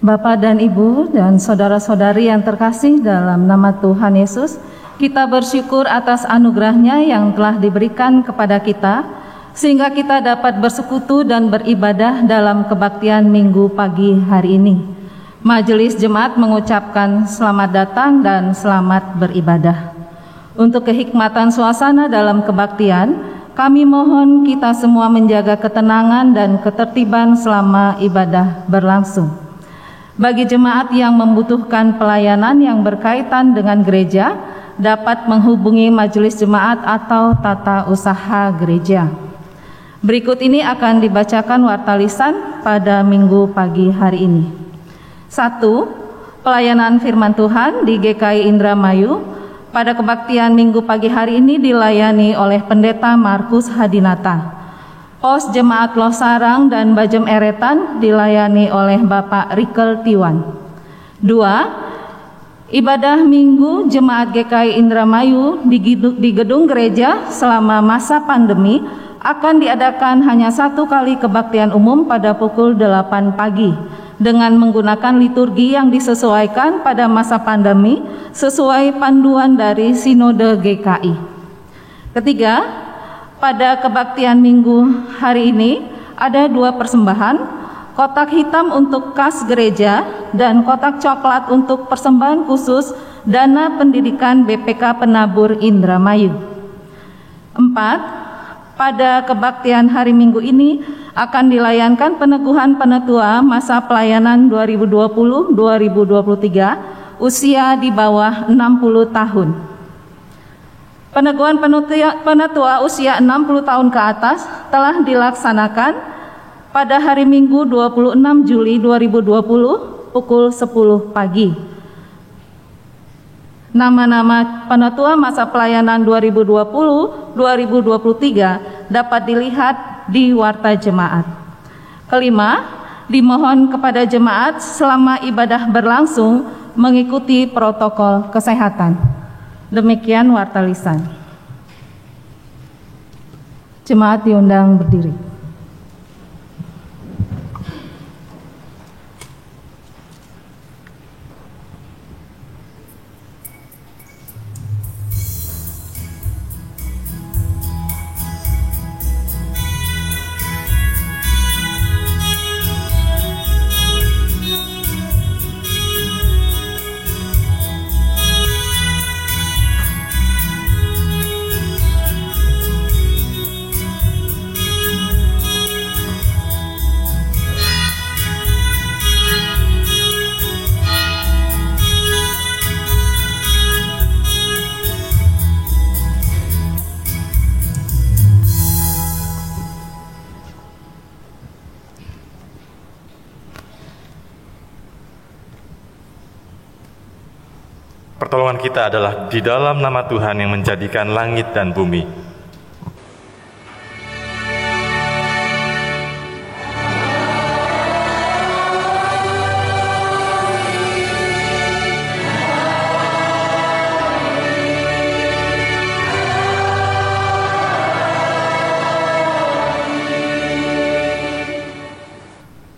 Bapak dan Ibu dan saudara-saudari yang terkasih dalam nama Tuhan Yesus, kita bersyukur atas anugerah-Nya yang telah diberikan kepada kita, sehingga kita dapat bersekutu dan beribadah dalam kebaktian Minggu pagi hari ini. Majelis Jemaat mengucapkan selamat datang dan selamat beribadah. Untuk kehikmatan suasana dalam kebaktian, kami mohon kita semua menjaga ketenangan dan ketertiban selama ibadah berlangsung. Bagi jemaat yang membutuhkan pelayanan yang berkaitan dengan gereja, dapat menghubungi majelis jemaat atau tata usaha gereja. Berikut ini akan dibacakan warta lisan pada Minggu pagi hari ini. 1. Pelayanan firman Tuhan di GKI Indramayu pada kebaktian Minggu pagi hari ini dilayani oleh Pendeta Markus Hadinata. Pos Jemaat Losarang dan Bajem Eretan dilayani oleh Bapak Rikel Tiwan. 2. Ibadah Minggu Jemaat GKI Indramayu di gedung gereja selama masa pandemi akan diadakan hanya 1 kali kebaktian umum pada pukul 8 pagi dengan menggunakan liturgi yang disesuaikan pada masa pandemi sesuai panduan dari Sinode GKI. 3. Pada kebaktian Minggu hari ini ada 2 persembahan, kotak hitam untuk kas gereja dan kotak coklat untuk persembahan khusus dana pendidikan BPK Penabur Indramayu. 4. Pada kebaktian hari Minggu ini akan dilayankan peneguhan penetua masa pelayanan 2020-2023 usia di bawah 60 tahun. Peneguhan penetua usia 60 tahun ke atas telah dilaksanakan pada hari Minggu 26 Juli 2020 pukul 10 pagi. Nama-nama penetua masa pelayanan 2020-2023 dapat dilihat di warta jemaat. 5. Dimohon kepada jemaat selama ibadah berlangsung mengikuti protokol kesehatan. Demikian warta lisan. Jemaat diundang berdiri. Pertolongan kita adalah di dalam nama Tuhan yang menjadikan langit dan bumi.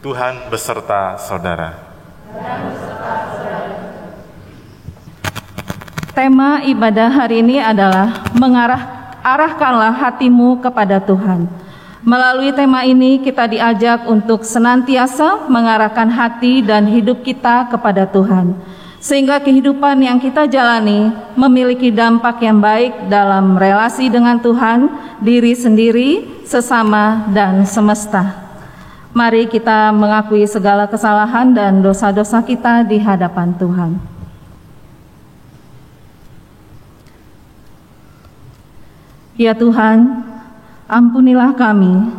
Tuhan beserta saudara. Tema ibadah hari ini adalah arahkanlah hatimu kepada Tuhan. Melalui tema ini kita diajak untuk senantiasa mengarahkan hati dan hidup kita kepada Tuhan, sehingga kehidupan yang kita jalani memiliki dampak yang baik dalam relasi dengan Tuhan, diri sendiri, sesama, dan semesta. Mari kita mengakui segala kesalahan dan dosa-dosa kita di hadapan Tuhan. Ya Tuhan, ampunilah kami,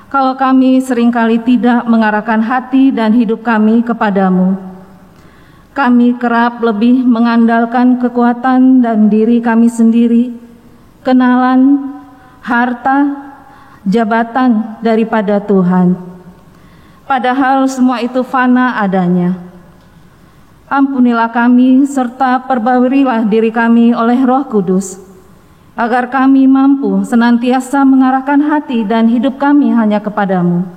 kalau kami seringkali tidak mengarahkan hati dan hidup kami kepadamu. Kami kerap lebih mengandalkan kekuatan dan diri kami sendiri, kenalan, harta, jabatan daripada Tuhan. Padahal semua itu fana adanya. Ampunilah kami serta perbaurilah diri kami oleh Roh Kudus, agar kami mampu senantiasa mengarahkan hati dan hidup kami hanya kepadamu.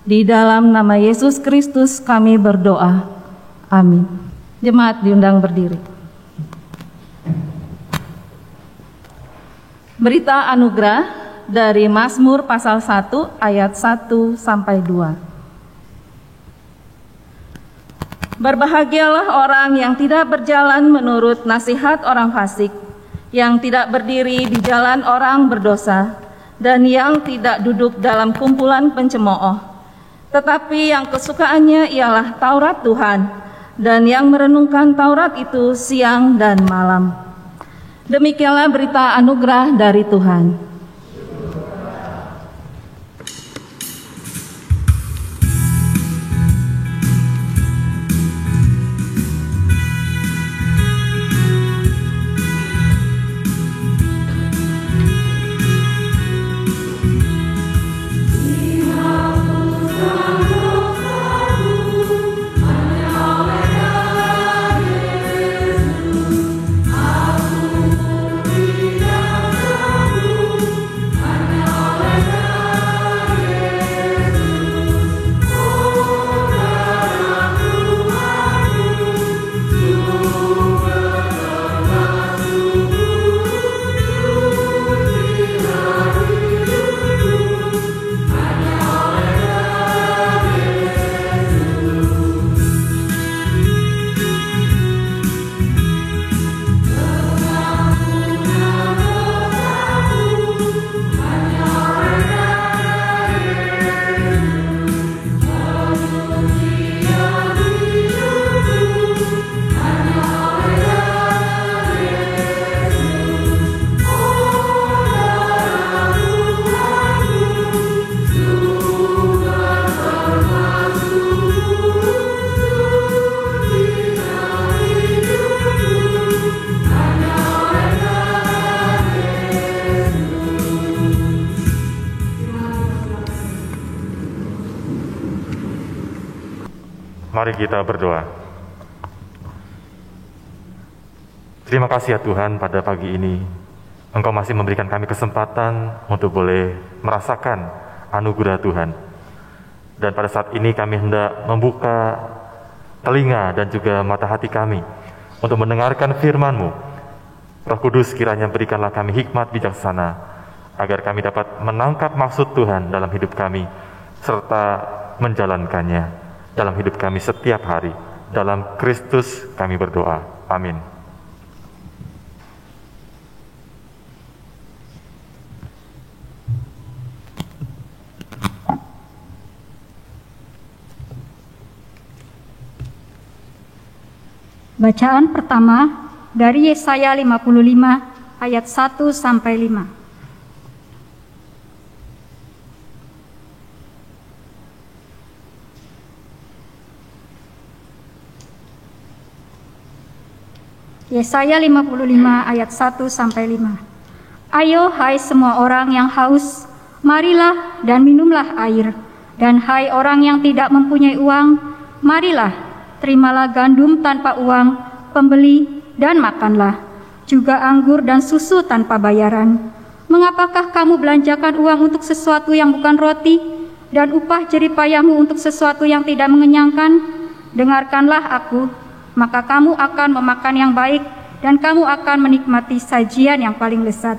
Di dalam nama Yesus Kristus kami berdoa. Amin. Jemaat diundang berdiri. Berita anugerah dari Mazmur pasal 1 ayat 1 sampai 2. Berbahagialah orang yang tidak berjalan menurut nasihat orang fasik, yang tidak berdiri di jalan orang berdosa, dan yang tidak duduk dalam kumpulan pencemooh. Tetapi yang kesukaannya ialah Taurat Tuhan, dan yang merenungkan Taurat itu siang dan malam. Demikianlah berita anugerah dari Tuhan. Mari kita berdoa. Terima kasih ya Tuhan, pada pagi ini Engkau masih memberikan kami kesempatan untuk boleh merasakan anugerah Tuhan. Dan pada saat ini kami hendak membuka telinga dan juga mata hati kami untuk mendengarkan firman-Mu. Roh Kudus, kiranya berikanlah kami hikmat bijaksana, agar kami dapat menangkap maksud Tuhan dalam hidup kami, serta menjalankannya dalam hidup kami setiap hari. Dalam Kristus kami berdoa. Amin. Bacaan pertama dari Yesaya 55 ayat 1 sampai 5. Yesaya 55 ayat 1 sampai 5. Ayo hai semua orang yang haus, marilah dan minumlah air. Dan hai orang yang tidak mempunyai uang, marilah, terimalah gandum tanpa uang, pembeli dan makanlah. Juga anggur dan susu tanpa bayaran. Mengapakah kamu belanjakan uang untuk sesuatu yang bukan roti, dan upah jeripayahmu untuk sesuatu yang tidak mengenyangkan? Dengarkanlah aku, maka kamu akan memakan yang baik, dan kamu akan menikmati sajian yang paling lezat.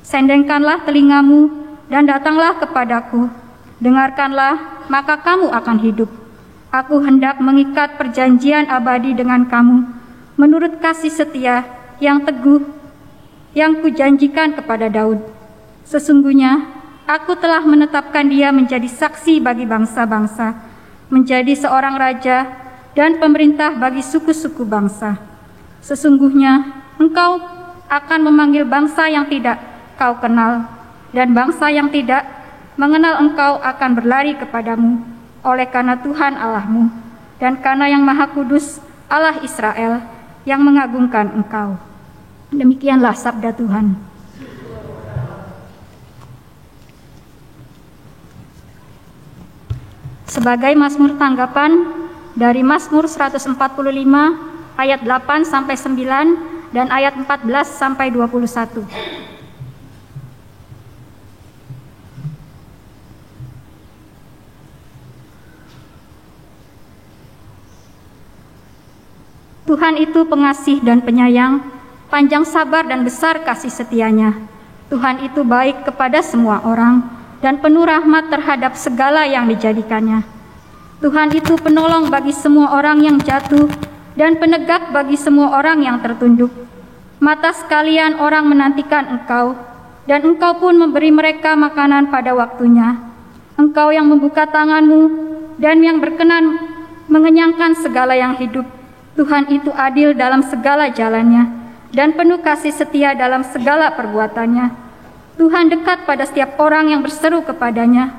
Sendengkanlah telingamu, dan datanglah kepadaku. Dengarkanlah, maka kamu akan hidup. Aku hendak mengikat perjanjian abadi dengan kamu, menurut kasih setia yang teguh, yang kujanjikan kepada Daud. Sesungguhnya, aku telah menetapkan dia menjadi saksi bagi bangsa-bangsa, menjadi seorang raja dan pemerintah bagi suku-suku bangsa. Sesungguhnya engkau akan memanggil bangsa yang tidak kau kenal, dan bangsa yang tidak mengenal engkau akan berlari kepadamu, oleh karena Tuhan Allahmu, dan karena yang Maha Kudus, Allah Israel, yang mengagungkan engkau. Demikianlah sabda Tuhan. Sebagai mazmur tanggapan, dari Mazmur 145 ayat 8 sampai 9 dan ayat 14 sampai 21. Tuhan itu pengasih dan penyayang, panjang sabar dan besar kasih setianya. Tuhan itu baik kepada semua orang dan penuh rahmat terhadap segala yang dijadikannya. Tuhan itu penolong bagi semua orang yang jatuh dan penegak bagi semua orang yang tertunduk. Mata sekalian orang menantikan Engkau, dan Engkau pun memberi mereka makanan pada waktunya. Engkau yang membuka tangan-Mu dan yang berkenan mengenyangkan segala yang hidup. Tuhan itu adil dalam segala jalannya dan penuh kasih setia dalam segala perbuatannya. Tuhan dekat pada setiap orang yang berseru kepadanya,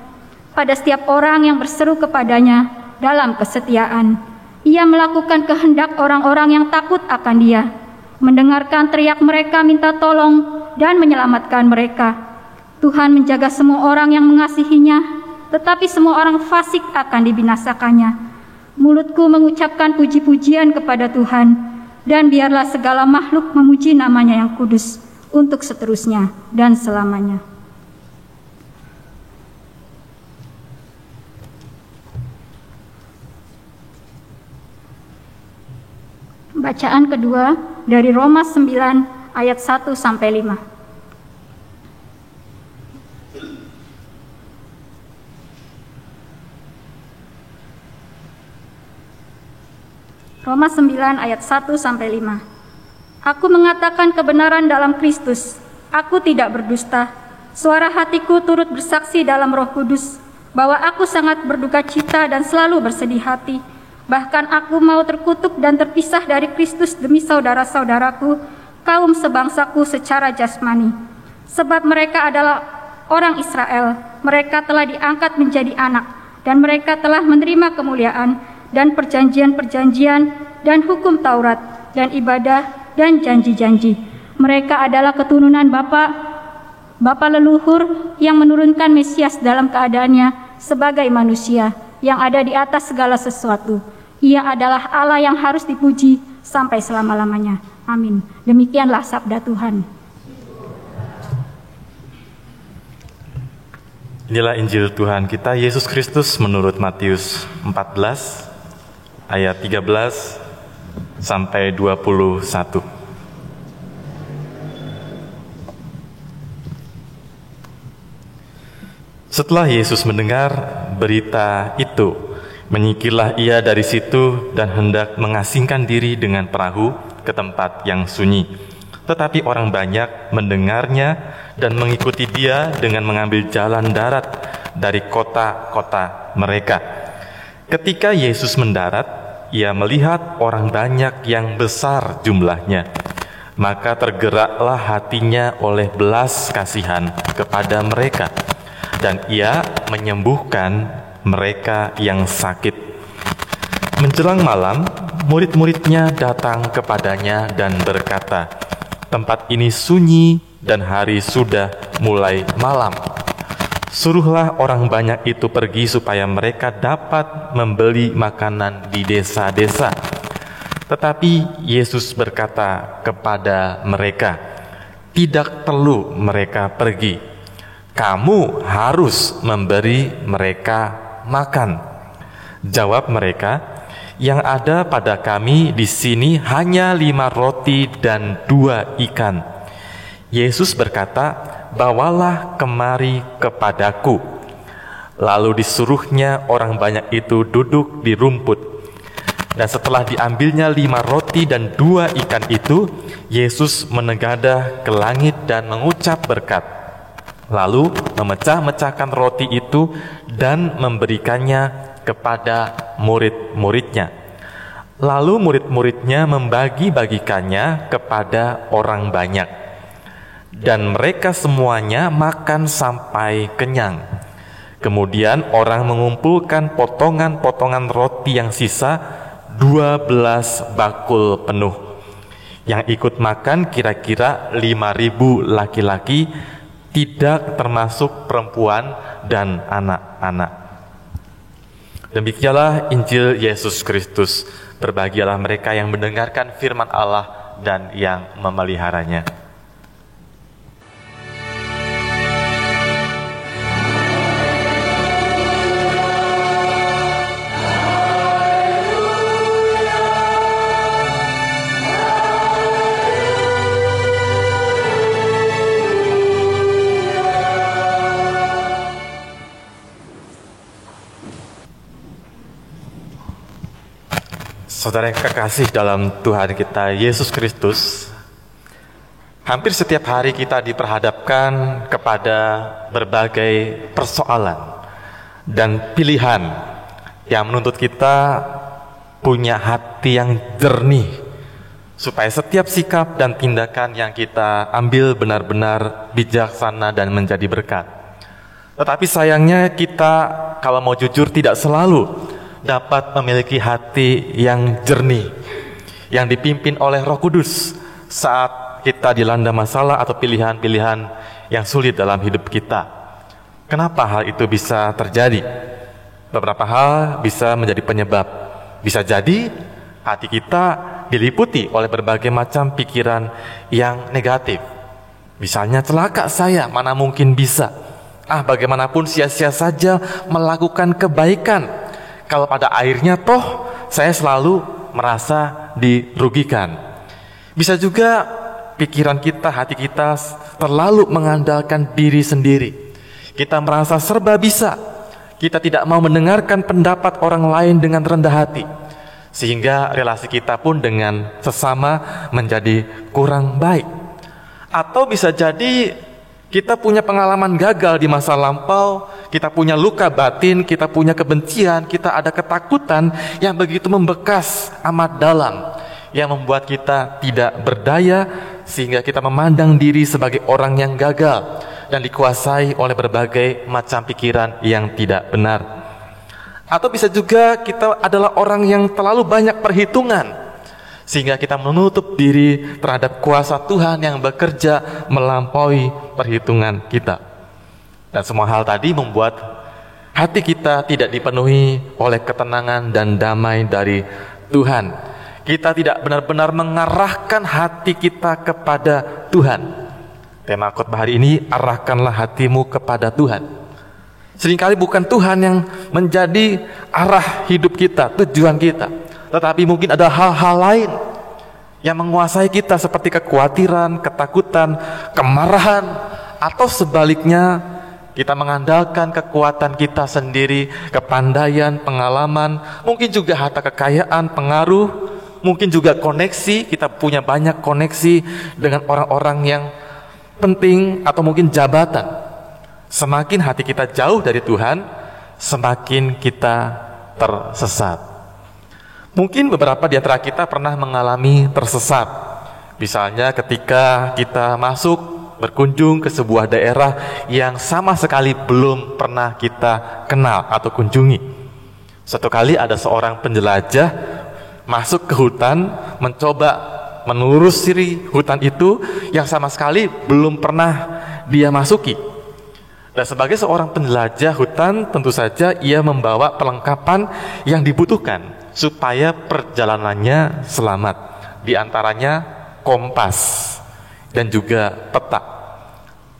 dalam kesetiaan. Ia melakukan kehendak orang-orang yang takut akan Dia, mendengarkan teriak mereka minta tolong dan menyelamatkan mereka. Tuhan menjaga semua orang yang mengasihinya, tetapi semua orang fasik akan dibinasakannya. Mulutku mengucapkan puji-pujian kepada Tuhan, dan biarlah segala makhluk memuji nama-Nya yang kudus untuk seterusnya dan selamanya. Bacaan kedua dari Roma 9 ayat 1 sampai 5. Roma 9 ayat 1 sampai 5. Aku mengatakan kebenaran dalam Kristus. Aku tidak berdusta. Suara hatiku turut bersaksi dalam Roh Kudus bahwa aku sangat berduka cita dan selalu bersedih hati. Bahkan aku mau terkutuk dan terpisah dari Kristus demi saudara-saudaraku, kaum sebangsaku secara jasmani. Sebab mereka adalah orang Israel. Mereka telah diangkat menjadi anak, dan mereka telah menerima kemuliaan dan perjanjian-perjanjian dan hukum Taurat dan ibadah dan janji-janji. Mereka adalah keturunan bapa leluhur yang menurunkan Mesias dalam keadaannya sebagai manusia yang ada di atas segala sesuatu. Ia adalah Allah yang harus dipuji sampai selama-lamanya. Amin. Demikianlah sabda Tuhan. Inilah Injil Tuhan kita Yesus Kristus menurut Matius 14 ayat 13 sampai 21. Setelah Yesus mendengar berita itu, menyingkirlah ia dari situ dan hendak mengasingkan diri dengan perahu ke tempat yang sunyi. Tetapi orang banyak mendengarnya dan mengikuti dia dengan mengambil jalan darat dari kota-kota mereka. Ketika Yesus mendarat, ia melihat orang banyak yang besar jumlahnya. Maka tergeraklah hatinya oleh belas kasihan kepada mereka, dan ia menyembuhkan mereka yang sakit. Menjelang malam, murid-muridnya datang kepadanya dan berkata, "Tempat ini sunyi dan hari sudah mulai malam. Suruhlah orang banyak itu pergi supaya mereka dapat membeli makanan di desa-desa." Tetapi Yesus berkata kepada mereka, "Tidak perlu mereka pergi. Kamu harus memberi mereka makan." Jawab mereka, "Yang ada pada kami di sini hanya 5 roti dan 2 ikan." Yesus berkata, "Bawalah kemari kepadaku." Lalu disuruhnya orang banyak itu duduk di rumput. Dan setelah diambilnya 5 roti dan 2 ikan itu, Yesus menegadah ke langit dan mengucap berkat. Lalu memecah-mecahkan roti itu dan memberikannya kepada murid-muridnya. Lalu murid-muridnya membagi-bagikannya kepada orang banyak. Dan mereka semuanya makan sampai kenyang. Kemudian orang mengumpulkan potongan-potongan roti yang sisa 12 bakul penuh. Yang ikut makan kira-kira 5.000 laki-laki, tidak termasuk perempuan dan anak-anak. Demikianlah Injil Yesus Kristus. Berbahagialah mereka yang mendengarkan firman Allah dan yang memeliharanya. Saudara yang kekasih dalam Tuhan kita Yesus Kristus, hampir setiap hari kita diperhadapkan kepada berbagai persoalan dan pilihan yang menuntut kita punya hati yang jernih, supaya setiap sikap dan tindakan yang kita ambil benar-benar bijaksana dan menjadi berkat. Tetapi sayangnya kita kalau mau jujur tidak selalu dapat memiliki hati yang jernih, yang dipimpin oleh Roh Kudus saat kita dilanda masalah atau pilihan-pilihan yang sulit dalam hidup kita. Kenapa hal itu bisa terjadi? Beberapa hal bisa menjadi penyebab. Bisa jadi hati kita diliputi oleh berbagai macam pikiran yang negatif. Misalnya, celaka saya, mana mungkin bisa. Bagaimanapun sia-sia saja melakukan kebaikan. Kalau pada akhirnya toh saya selalu merasa dirugikan. Bisa juga pikiran kita, hati kita terlalu mengandalkan diri sendiri. Kita merasa serba bisa. Kita tidak mau mendengarkan pendapat orang lain dengan rendah hati, sehingga relasi kita pun dengan sesama menjadi kurang baik. Atau bisa jadi kita punya pengalaman gagal di masa lampau, kita punya luka batin, kita punya kebencian, kita ada ketakutan yang begitu membekas amat dalam, yang membuat kita tidak berdaya, sehingga kita memandang diri sebagai orang yang gagal dan dikuasai oleh berbagai macam pikiran yang tidak benar. Atau bisa juga kita adalah orang yang terlalu banyak perhitungan, sehingga kita menutup diri terhadap kuasa Tuhan yang bekerja melampaui perhitungan kita. Dan semua hal tadi membuat hati kita tidak dipenuhi oleh ketenangan dan damai dari Tuhan. Kita tidak benar-benar mengarahkan hati kita kepada Tuhan. Tema khotbah hari ini, arahkanlah hatimu kepada Tuhan. Seringkali bukan Tuhan yang menjadi arah hidup kita, tujuan kita, tetapi mungkin ada hal-hal lain yang menguasai kita, seperti kekhawatiran, ketakutan, kemarahan, atau sebaliknya kita mengandalkan kekuatan kita sendiri, kepandaian, pengalaman, mungkin juga harta kekayaan, pengaruh, mungkin juga koneksi. Kita punya banyak koneksi dengan orang-orang yang penting atau mungkin jabatan. Semakin hati kita jauh dari Tuhan, semakin kita tersesat. Mungkin beberapa di antara kita pernah mengalami tersesat. Misalnya ketika kita berkunjung ke sebuah daerah yang sama sekali belum pernah kita kenal atau kunjungi. Suatu kali ada seorang penjelajah masuk ke hutan, mencoba menelusuri hutan itu yang sama sekali belum pernah dia masuki. Dan sebagai seorang penjelajah hutan, tentu saja ia membawa perlengkapan yang dibutuhkan supaya perjalanannya selamat. Di antaranya kompas dan juga peta.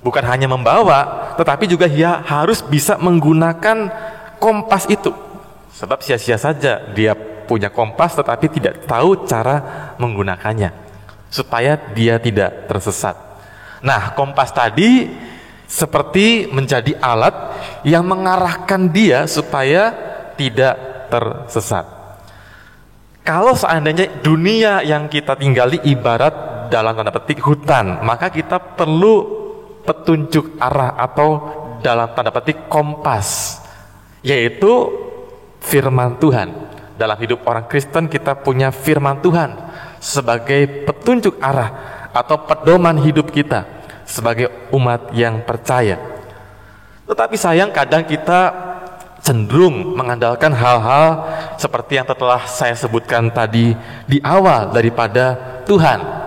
Bukan hanya membawa, tetapi juga dia harus bisa menggunakan kompas itu. Sebab sia-sia saja dia punya kompas tetapi tidak tahu cara menggunakannya, supaya dia tidak tersesat. Nah, kompas tadi seperti menjadi alat yang mengarahkan dia supaya tidak tersesat. Kalau seandainya dunia yang kita tinggali ibarat dalam tanda petik hutan, maka kita perlu petunjuk arah atau dalam tanda petik kompas, yaitu firman Tuhan. Dalam hidup orang Kristen kita punya firman Tuhan sebagai petunjuk arah atau pedoman hidup kita sebagai umat yang percaya. Tetapi sayang kadang kita cenderung mengandalkan hal-hal seperti yang telah saya sebutkan tadi di awal daripada Tuhan.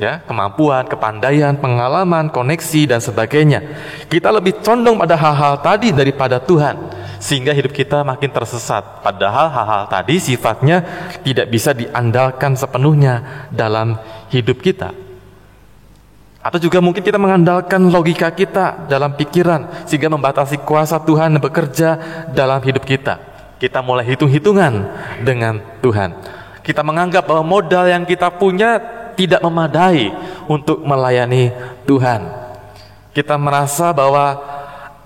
Ya, kemampuan, kepandaian, pengalaman, koneksi dan sebagainya. Kita lebih condong pada hal-hal tadi daripada Tuhan, sehingga hidup kita makin tersesat. Padahal hal-hal tadi sifatnya tidak bisa diandalkan sepenuhnya dalam hidup kita. Atau juga mungkin kita mengandalkan logika kita dalam pikiran, sehingga membatasi kuasa Tuhan yang bekerja dalam hidup kita. Kita mulai hitung-hitungan dengan Tuhan. Kita menganggap bahwa modal yang kita punya tidak memadai untuk melayani Tuhan. Kita merasa bahwa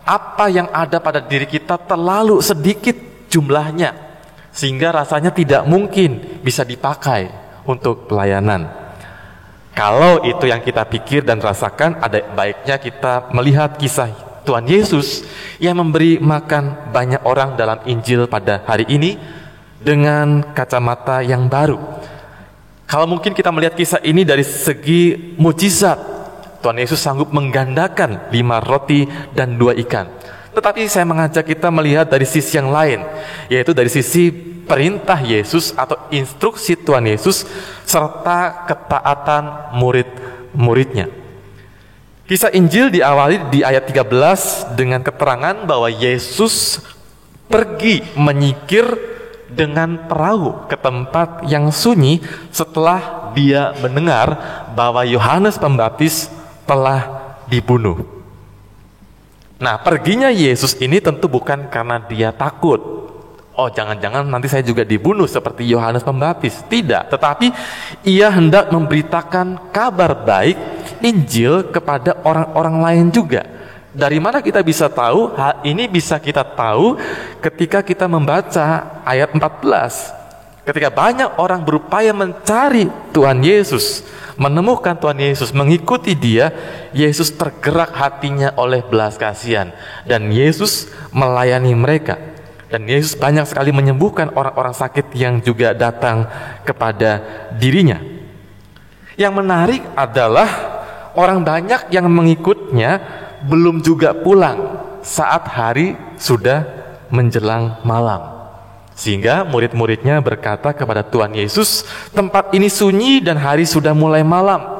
apa yang ada pada diri kita terlalu sedikit jumlahnya, sehingga rasanya tidak mungkin bisa dipakai untuk pelayanan. Kalau itu yang kita pikir dan rasakan, ada baiknya kita melihat kisah Tuhan Yesus yang memberi makan banyak orang dalam Injil pada hari ini dengan kacamata yang baru. Kalau mungkin kita melihat kisah ini dari segi mujizat, Tuhan Yesus sanggup menggandakan 5 roti dan 2 ikan. Tetapi saya mengajak kita melihat dari sisi yang lain, yaitu dari sisi perintah Yesus atau instruksi Tuhan Yesus serta ketaatan murid-muridnya. Kisah Injil diawali di ayat 13 dengan keterangan bahwa Yesus pergi menyingkir dengan perahu ke tempat yang sunyi setelah dia mendengar bahwa Yohanes Pembaptis telah dibunuh. Nah, perginya Yesus ini tentu bukan karena dia takut. Oh, jangan-jangan nanti saya juga dibunuh seperti Yohanes Pembaptis. Tidak, tetapi ia hendak memberitakan kabar baik Injil kepada orang-orang lain juga. Dari mana kita bisa tahu? Hal ini bisa kita tahu ketika kita membaca ayat 14. Ketika banyak orang berupaya mencari Tuhan Yesus, menemukan Tuhan Yesus, mengikuti dia, Yesus tergerak hatinya oleh belas kasihan. Dan Yesus melayani mereka. Dan Yesus banyak sekali menyembuhkan orang-orang sakit yang juga datang kepada dirinya. Yang menarik adalah orang banyak yang mengikutnya belum juga pulang saat hari sudah menjelang malam. Sehingga murid-muridnya berkata kepada Tuhan Yesus, tempat ini sunyi dan hari sudah mulai malam.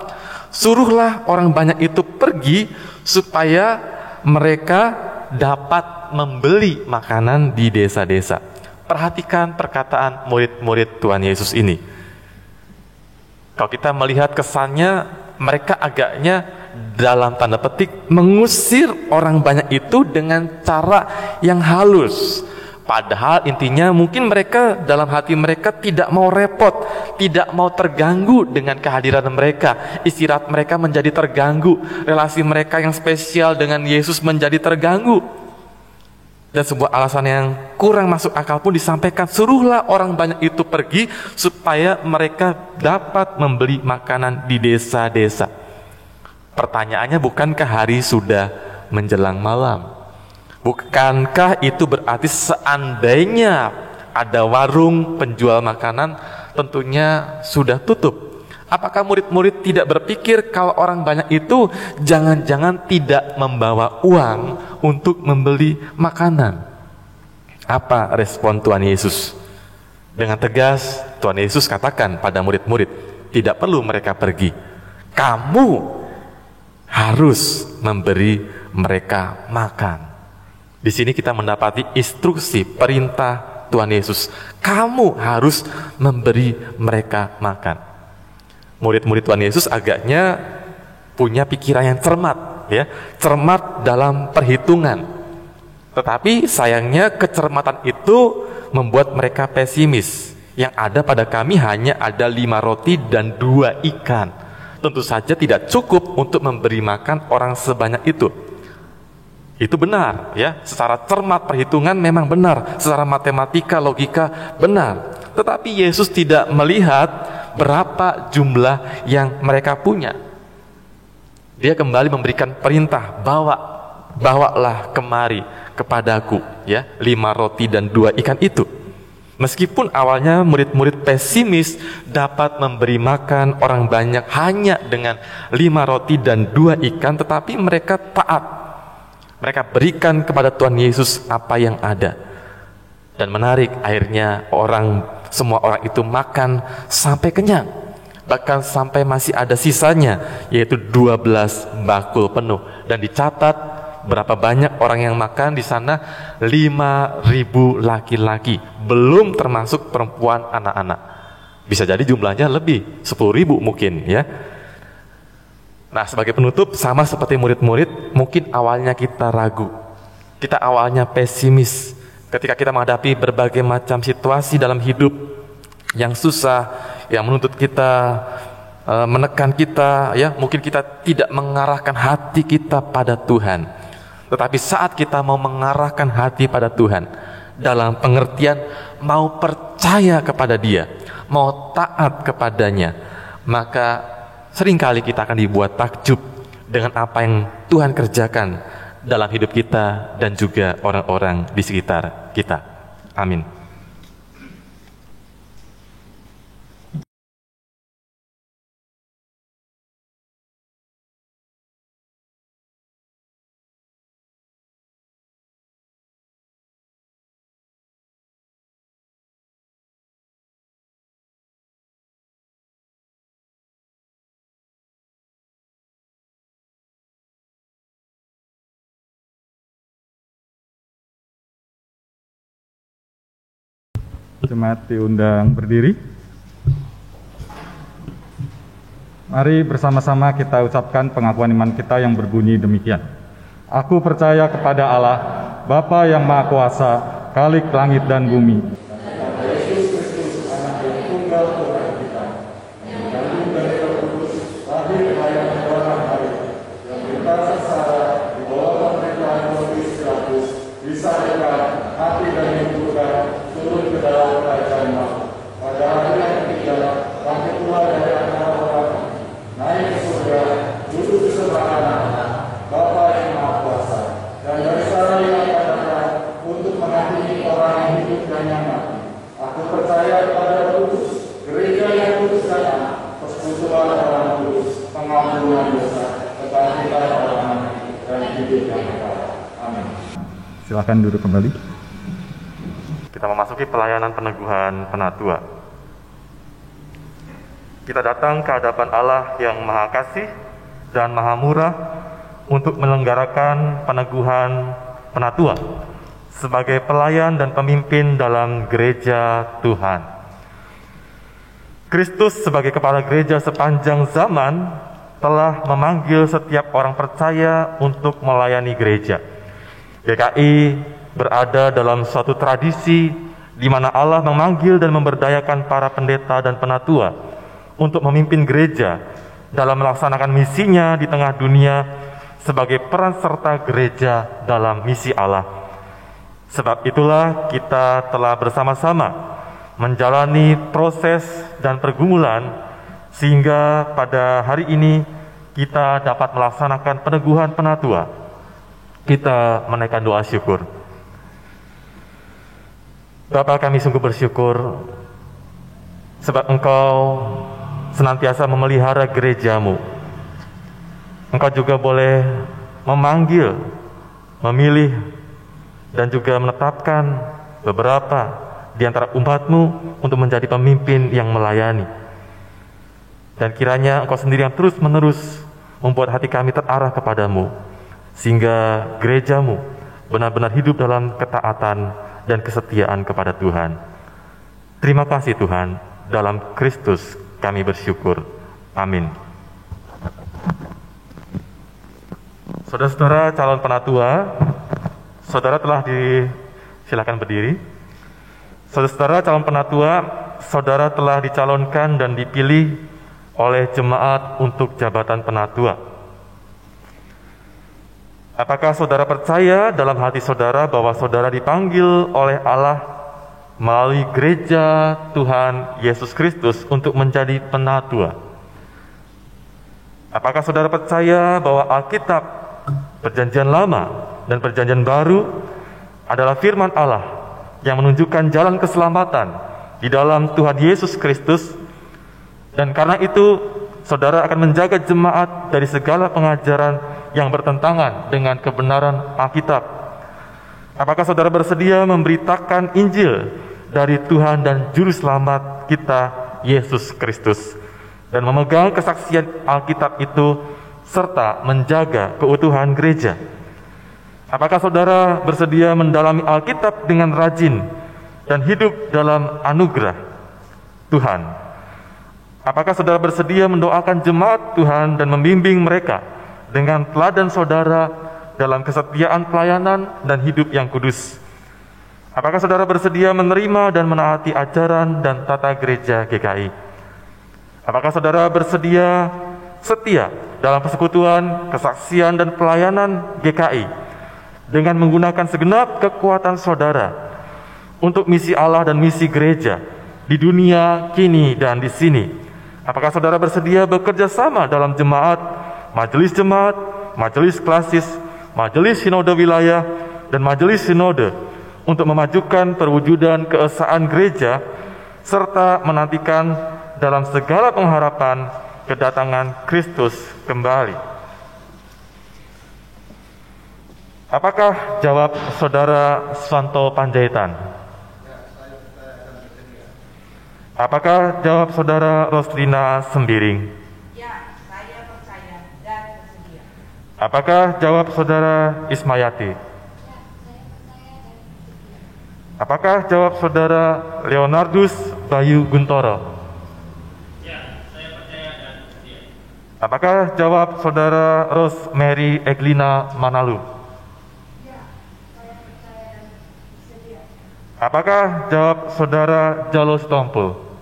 Suruhlah orang banyak itu pergi supaya mereka dapat membeli makanan di desa-desa. Perhatikan perkataan murid-murid Tuhan Yesus ini. Kalau kita melihat kesannya, mereka agaknya dalam tanda petik mengusir orang banyak itu dengan cara yang halus. Padahal intinya mungkin mereka dalam hati mereka tidak mau repot, tidak mau terganggu dengan kehadiran mereka. Istirahat mereka menjadi terganggu, relasi mereka yang spesial dengan Yesus menjadi terganggu. Dan sebuah alasan yang kurang masuk akal pun disampaikan, suruhlah orang banyak itu pergi supaya mereka dapat membeli makanan di desa-desa. Pertanyaannya, bukankah hari sudah menjelang malam? Bukankah itu berarti seandainya ada warung penjual makanan tentunya sudah tutup? Apakah murid-murid tidak berpikir kalau orang banyak itu jangan-jangan tidak membawa uang untuk membeli makanan? Apa respon Tuhan Yesus? Dengan tegas Tuhan Yesus katakan pada murid-murid, tidak perlu mereka pergi. Kamu harus memberi mereka makan. Di sini kita mendapati instruksi, perintah Tuhan Yesus. Kamu harus memberi mereka makan. Murid-murid Tuhan Yesus agaknya punya pikiran yang cermat, ya, cermat dalam perhitungan. Tetapi sayangnya kecermatan itu membuat mereka pesimis. Yang ada pada kami hanya ada 5 roti dan 2 ikan. Tentu saja tidak cukup untuk memberi makan orang sebanyak itu. Itu benar, ya. Secara cermat perhitungan memang benar, secara matematika, logika benar. Tetapi Yesus tidak melihat berapa jumlah yang mereka punya. Dia kembali memberikan perintah, bawalah kemari kepadaku, ya, 5 roti dan 2 ikan itu. Meskipun awalnya murid-murid pesimis dapat memberi makan orang banyak hanya dengan 5 roti dan 2 ikan, tetapi mereka taat. Mereka berikan kepada Tuhan Yesus apa yang ada. Dan menarik, akhirnya semua orang itu makan sampai kenyang. Bahkan sampai masih ada sisanya, yaitu 12 bakul penuh. Dan dicatat berapa banyak orang yang makan di sana, 5.000 laki-laki, belum termasuk perempuan, anak-anak. Bisa jadi jumlahnya lebih, 10.000 mungkin, ya. Nah, sebagai penutup, sama seperti murid-murid, mungkin awalnya kita ragu, kita awalnya pesimis ketika kita menghadapi berbagai macam situasi dalam hidup yang susah, yang menuntut kita, menekan kita, ya, mungkin kita tidak mengarahkan hati kita pada Tuhan. Tetapi saat kita mau mengarahkan hati pada Tuhan, dalam pengertian mau percaya kepada Dia, mau taat kepadanya, maka seringkali kita akan dibuat takjub dengan apa yang Tuhan kerjakan dalam hidup kita dan juga orang-orang di sekitar kita. Amin. Jemaat diundang berdiri. Mari bersama-sama kita ucapkan pengakuan iman kita yang berbunyi demikian. Aku percaya kepada Allah, Bapa yang Maha Kuasa, Khalik langit dan bumi. Silakan duduk kembali. Kita memasuki pelayanan peneguhan penatua. Kita datang ke hadapan Allah yang Maha Kasih dan Maha Murah untuk menyelenggarakan peneguhan penatua sebagai pelayan dan pemimpin dalam gereja Tuhan. Kristus sebagai kepala gereja sepanjang zaman telah memanggil setiap orang percaya untuk melayani gereja. GKI berada dalam suatu tradisi di mana Allah memanggil dan memberdayakan para pendeta dan penatua untuk memimpin gereja dalam melaksanakan misinya di tengah dunia sebagai peran serta gereja dalam misi Allah. Sebab itulah kita telah bersama-sama menjalani proses dan pergumulan sehingga pada hari ini kita dapat melaksanakan peneguhan penatua. Kita menaikkan doa syukur. Bapa, kami sungguh bersyukur sebab Engkau senantiasa memelihara gerejamu. Engkau juga boleh memanggil, memilih, dan juga menetapkan beberapa di antara umat-Mu untuk menjadi pemimpin yang melayani. Dan kiranya Engkau sendiri yang terus-menerus membuat hati kami terarah kepadamu, sehingga gerejamu benar-benar hidup dalam ketaatan dan kesetiaan kepada Tuhan. Terima kasih Tuhan, dalam Kristus kami bersyukur. Amin. Saudara-saudara calon penatua, saudara telah silakan berdiri. Saudara-saudara calon penatua, saudara telah dicalonkan dan dipilih oleh jemaat untuk jabatan penatua. Apakah saudara percaya dalam hati saudara bahwa saudara dipanggil oleh Allah melalui gereja Tuhan Yesus Kristus untuk menjadi penatua? Apakah saudara percaya bahwa Alkitab, Perjanjian Lama dan Perjanjian Baru adalah firman Allah yang menunjukkan jalan keselamatan di dalam Tuhan Yesus Kristus, dan karena itu saudara akan menjaga jemaat dari segala pengajaran yang bertentangan dengan kebenaran Alkitab? Apakah saudara bersedia memberitakan Injil dari Tuhan dan Juru Selamat kita, Yesus Kristus, dan memegang kesaksian Alkitab itu serta menjaga keutuhan gereja? Apakah saudara bersedia mendalami Alkitab dengan rajin dan hidup dalam anugerah Tuhan? Apakah saudara bersedia mendoakan jemaat Tuhan dan membimbing mereka dengan teladan saudara dalam kesetiaan pelayanan dan hidup yang kudus? Apakah saudara bersedia menerima dan menaati ajaran dan tata gereja GKI? Apakah saudara bersedia setia dalam persekutuan, kesaksian, dan pelayanan GKI dengan menggunakan segenap kekuatan saudara untuk misi Allah dan misi gereja di dunia kini dan di sini. Apakah saudara bersedia bekerja sama dalam jemaat, majelis klasis, majelis sinode wilayah, dan majelis sinode untuk memajukan perwujudan keesaan gereja serta menantikan dalam segala pengharapan kedatangan Kristus kembali? Apakah jawab saudara Swanto Panjaitan? Apakah jawab saudara Roslina Sembiring? Ya, saya percaya dan bersedia. Apakah jawab saudara Ismayati? Apakah jawab saudara Leonardus Bayu Guntoro? Ya, saya percaya dan bersedia. Apakah jawab saudara Rosemary Eglina Manalu? Ya, saya percaya dan bersedia. Apakah jawab saudara Jalo Sitompul?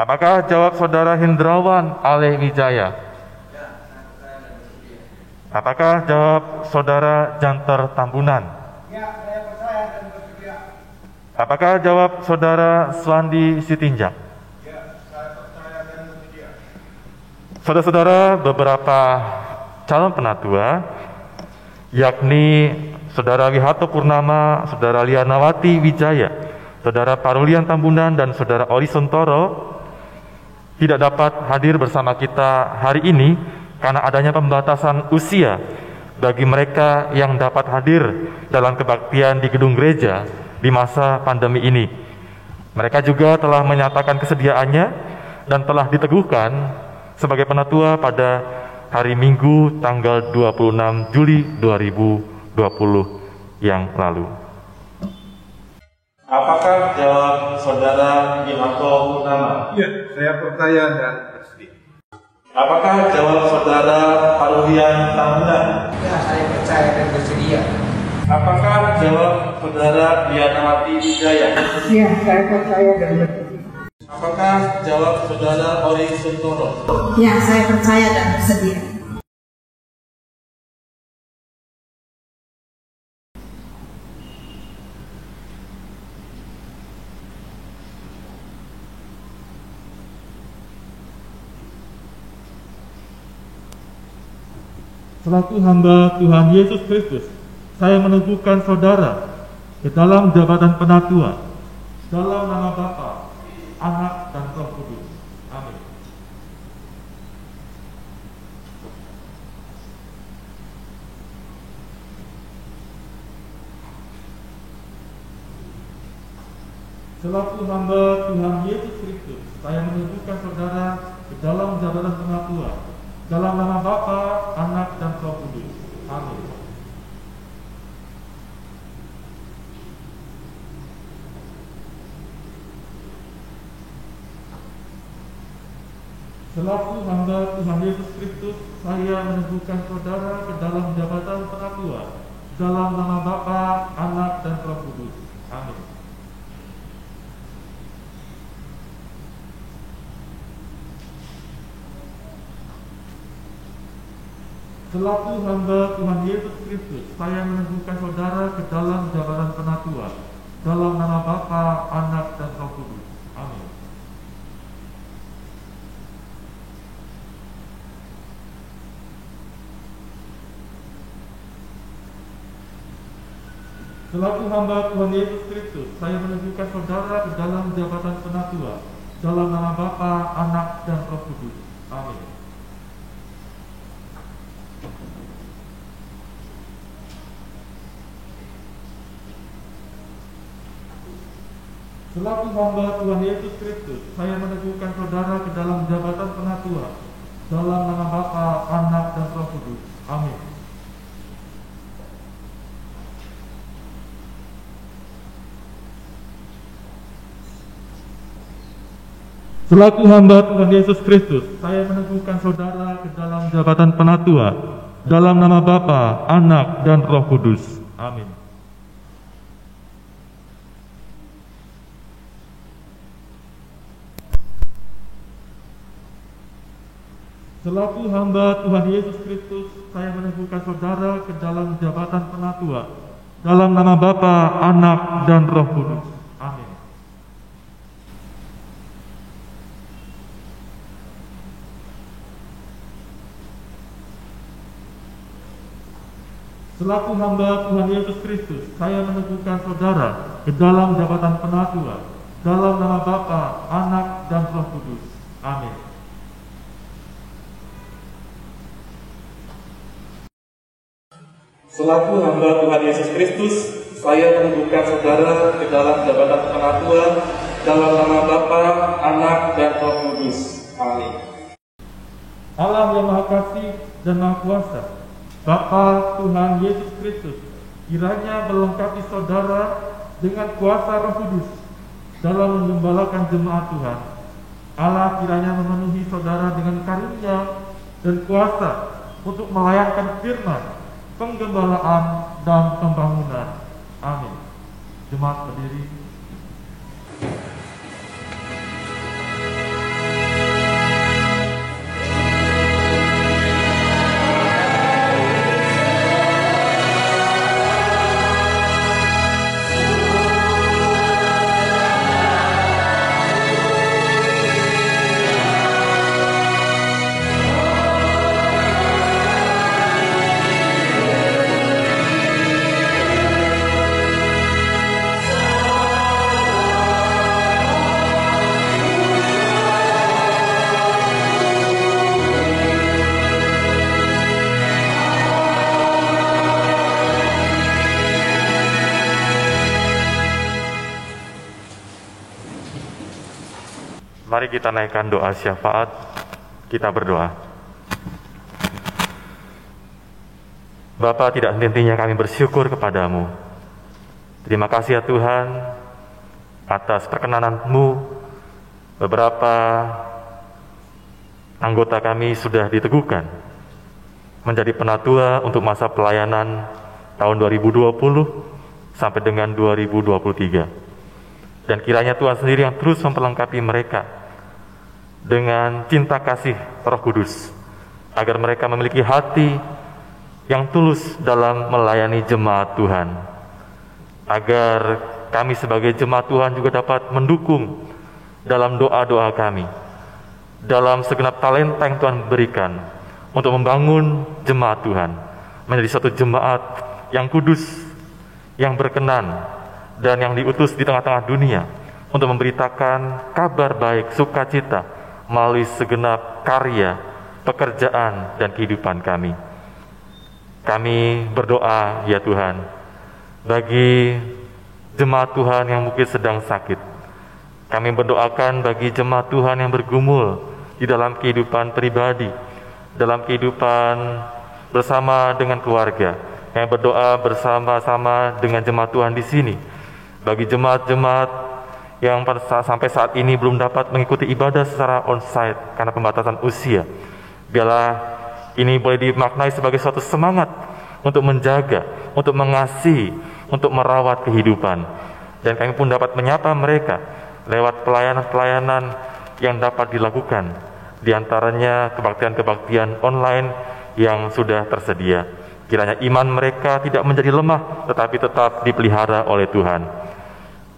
Apakah jawab saudara Hendrawan Aleh Wijaya? Apakah jawab saudara Janter Tambunan? Apakah jawab saudara Swandi Sitinjak? Saudara-saudara, beberapa calon penatua, yakni saudara Wihato Purnama, saudara Lianawati Wijaya, saudara Parulian Tambunan, dan saudara Ori Suntoro tidak dapat hadir bersama kita hari ini karena adanya pembatasan usia bagi mereka yang dapat hadir dalam kebaktian di gedung gereja di masa pandemi ini. Mereka juga telah menyatakan kesediaannya dan telah diteguhkan sebagai penatua pada hari Minggu tanggal 26 Juli 2020 yang lalu. Apakah jawab saudara Wihato Purnama? Ya, saya percaya dan bersedia. Apakah jawab saudara Parulian Tambunan? Ya, saya percaya dan bersedia. Apakah jawab saudara Lianawati Wijaya? Ya, saya percaya dan bersedia. Apakah jawab saudara Ori Suntoro? Ya, saya percaya dan bersedia. Selaku hamba Tuhan Yesus Kristus, saya meneguhkan saudara ke dalam jabatan penatua, dalam nama Bapa, Anak, dan Roh Kudus. Amin. Selaku hamba Tuhan Yesus Kristus, saya meneguhkan saudara ke dalam jabatan penatua, dalam nama Bapa, Anak, dan Roh Kudus. Amin. Selaku hamba Tuhan Yesus Kristus, saya meneguhkan saudara ke dalam jabatan penatua, dalam nama Bapa, Anak, dan Roh Kudus. Amin. Selaku hamba Tuhan Yesus Kristus, saya meneguhkan saudara ke dalam jabatan penatua, dalam nama Bapa, Anak, dan Roh Kudus. Amin. Selaku hamba Tuhan Yesus Kristus, saya meneguhkan saudara ke dalam jabatan penatua, dalam nama Bapa, Anak, dan Roh Kudus. Amin. Selaku hamba Tuhan Yesus Kristus, saya meneguhkan saudara ke dalam jabatan penatua, dalam nama Bapa, Anak, dan Roh Kudus. Amin. Selaku hamba Tuhan Yesus Kristus, saya meneguhkan saudara ke dalam jabatan penatua, dalam nama Bapa, Anak, dan Roh Kudus. Amin. Selaku hamba Tuhan Yesus Kristus, saya meneguhkan saudara ke dalam jabatan penatua, dalam nama Bapa, Anak, dan Roh Kudus. Amin. Selaku hamba Tuhan Yesus Kristus, saya meneguhkan saudara ke dalam jabatan penatua, dalam nama Bapa, Anak, dan Roh Kudus. Amin. Selaku hamba Tuhan Yesus Kristus, saya meneguhkan saudara ke dalam jabatan penatua, dalam nama Bapa, Anak, dan Roh Kudus. Amin. Allah yang Maha Kasih dan Maha Kuasa, Bapa Tuhan Yesus Kristus, kiranya melengkapi saudara dengan kuasa Roh Kudus dalam menggembalakan jemaat Tuhan. Allah kiranya memenuhi saudara dengan karunia dan kuasa untuk melayankan firman, penggembalaan, dan pembangunan. Amin. Jemaat berdiri. Mari kita naikkan doa syafaat, kita berdoa. Bapa, tidak henti-hentinya kami bersyukur kepadamu. Terima kasih ya Tuhan, atas perkenanan-Mu. Beberapa anggota kami sudah diteguhkan menjadi penatua untuk masa pelayanan tahun 2020 sampai dengan 2023. Dan kiranya Tuhan sendiri yang terus memperlengkapi mereka dengan cinta kasih Roh Kudus, agar mereka memiliki hati yang tulus dalam melayani jemaat Tuhan, agar kami sebagai jemaat Tuhan juga dapat mendukung dalam doa-doa kami, dalam segenap talenta yang Tuhan berikan untuk membangun jemaat Tuhan menjadi satu jemaat yang kudus, yang berkenan, dan yang diutus di tengah-tengah dunia untuk memberitakan kabar baik, sukacita melalui segenap karya, pekerjaan, dan kehidupan kami. Kami berdoa ya Tuhan, bagi jemaat Tuhan yang mungkin sedang sakit. Kami berdoakan bagi jemaat Tuhan yang bergumul di dalam kehidupan pribadi, dalam kehidupan bersama dengan keluarga. Kami berdoa bersama-sama dengan jemaat Tuhan di sini. Bagi jemaat-jemaat yang sampai saat ini belum dapat mengikuti ibadah secara onsite karena pembatasan usia, biarlah ini boleh dimaknai sebagai suatu semangat untuk menjaga, untuk mengasihi, untuk merawat kehidupan. Dan kami pun dapat menyapa mereka lewat pelayanan-pelayanan yang dapat dilakukan, di antaranya kebaktian-kebaktian online yang sudah tersedia. Kiranya iman mereka tidak menjadi lemah, tetapi tetap dipelihara oleh Tuhan.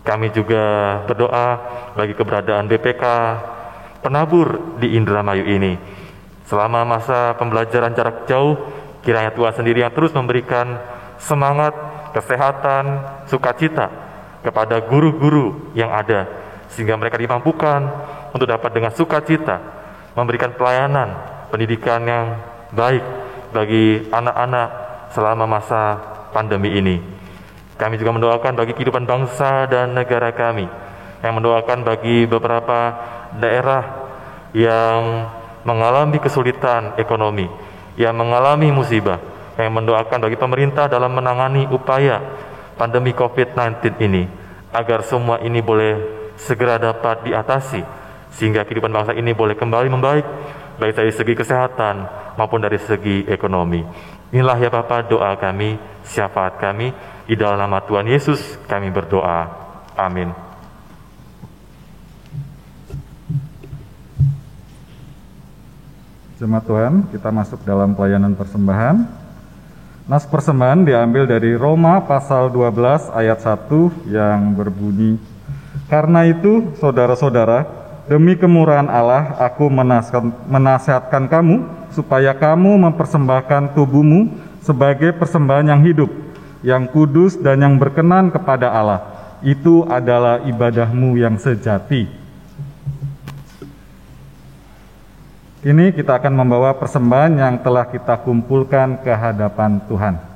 Kami juga berdoa bagi keberadaan BPK penabur di Indramayu ini. Selama masa pembelajaran jarak jauh, kiranya Tuhan sendiri yang terus memberikan semangat, kesehatan, sukacita kepada guru-guru yang ada, sehingga mereka dimampukan untuk dapat dengan sukacita memberikan pelayanan pendidikan yang baik bagi anak-anak selama masa pandemi ini. Kami juga mendoakan bagi kehidupan bangsa dan negara kami, yang mendoakan bagi beberapa daerah yang mengalami kesulitan ekonomi, yang mengalami musibah, yang mendoakan bagi pemerintah dalam menangani upaya pandemi COVID-19 ini, agar semua ini boleh segera dapat diatasi, sehingga kehidupan bangsa ini boleh kembali membaik, baik dari segi kesehatan maupun dari segi ekonomi. Inilah ya Bapa doa kami, syafaat kami, di dalam nama Tuhan Yesus kami berdoa. Amin. Jemaat Tuhan, kita masuk dalam pelayanan persembahan. Nas persembahan diambil dari Roma pasal 12 ayat 1 yang berbunyi, "Karena itu, saudara-saudara, demi kemurahan Allah, aku menasihatkan kamu supaya kamu mempersembahkan tubuhmu sebagai persembahan yang hidup, yang kudus dan yang berkenan kepada Allah. Itu adalah ibadahmu yang sejati." Kini kita akan membawa persembahan yang telah kita kumpulkan ke hadapan Tuhan.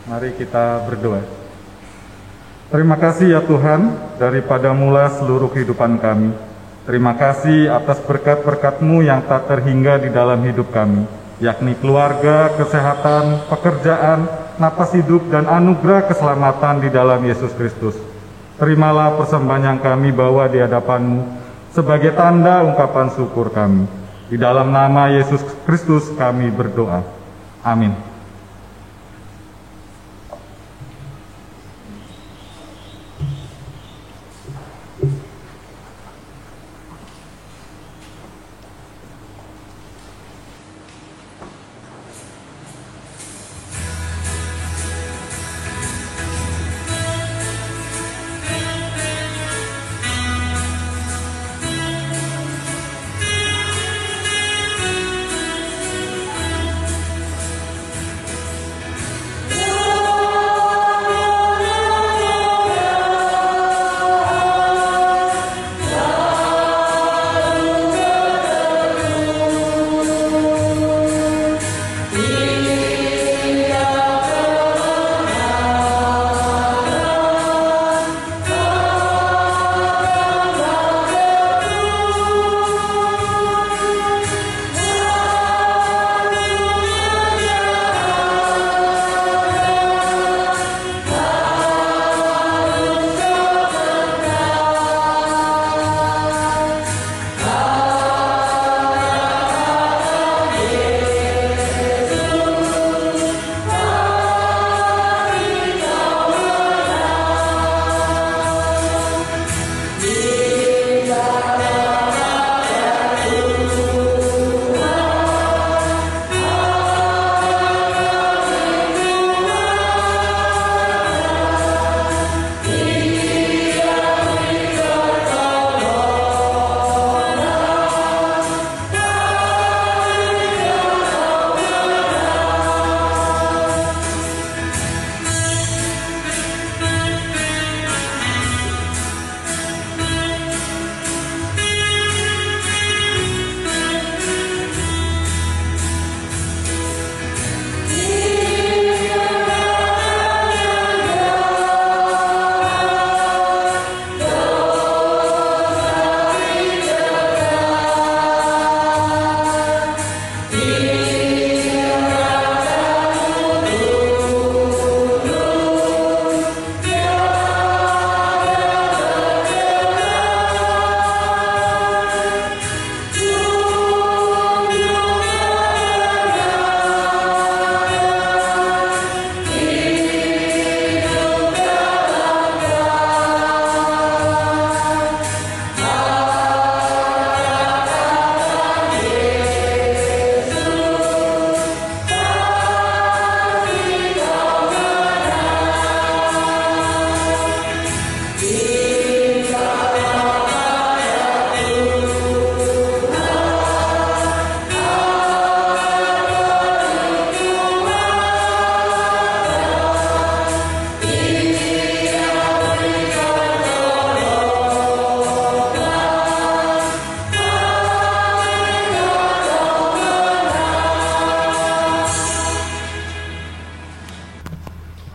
Mari kita berdoa. Terima kasih ya Tuhan, daripada mula seluruh kehidupan kami. Terima kasih atas berkat-berkat-Mu yang tak terhingga di dalam hidup kami, yakni keluarga, kesehatan, pekerjaan, napas hidup, dan anugerah keselamatan di dalam Yesus Kristus. Terimalah persembahan yang kami bawa di hadapan-Mu sebagai tanda ungkapan syukur kami. Di dalam nama Yesus Kristus kami berdoa. Amin.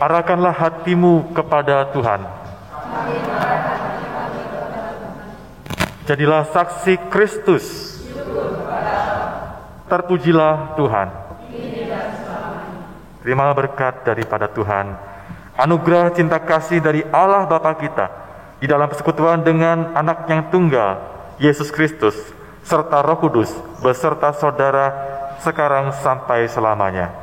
Arahkanlah hatimu kepada Tuhan. Jadilah saksi Kristus. Terpujilah Tuhan. Terimalah berkat daripada Tuhan, anugerah cinta kasih dari Allah Bapa kita, di dalam persekutuan dengan anak yang tunggal, Yesus Kristus, serta Roh Kudus, beserta saudara, sekarang sampai selamanya.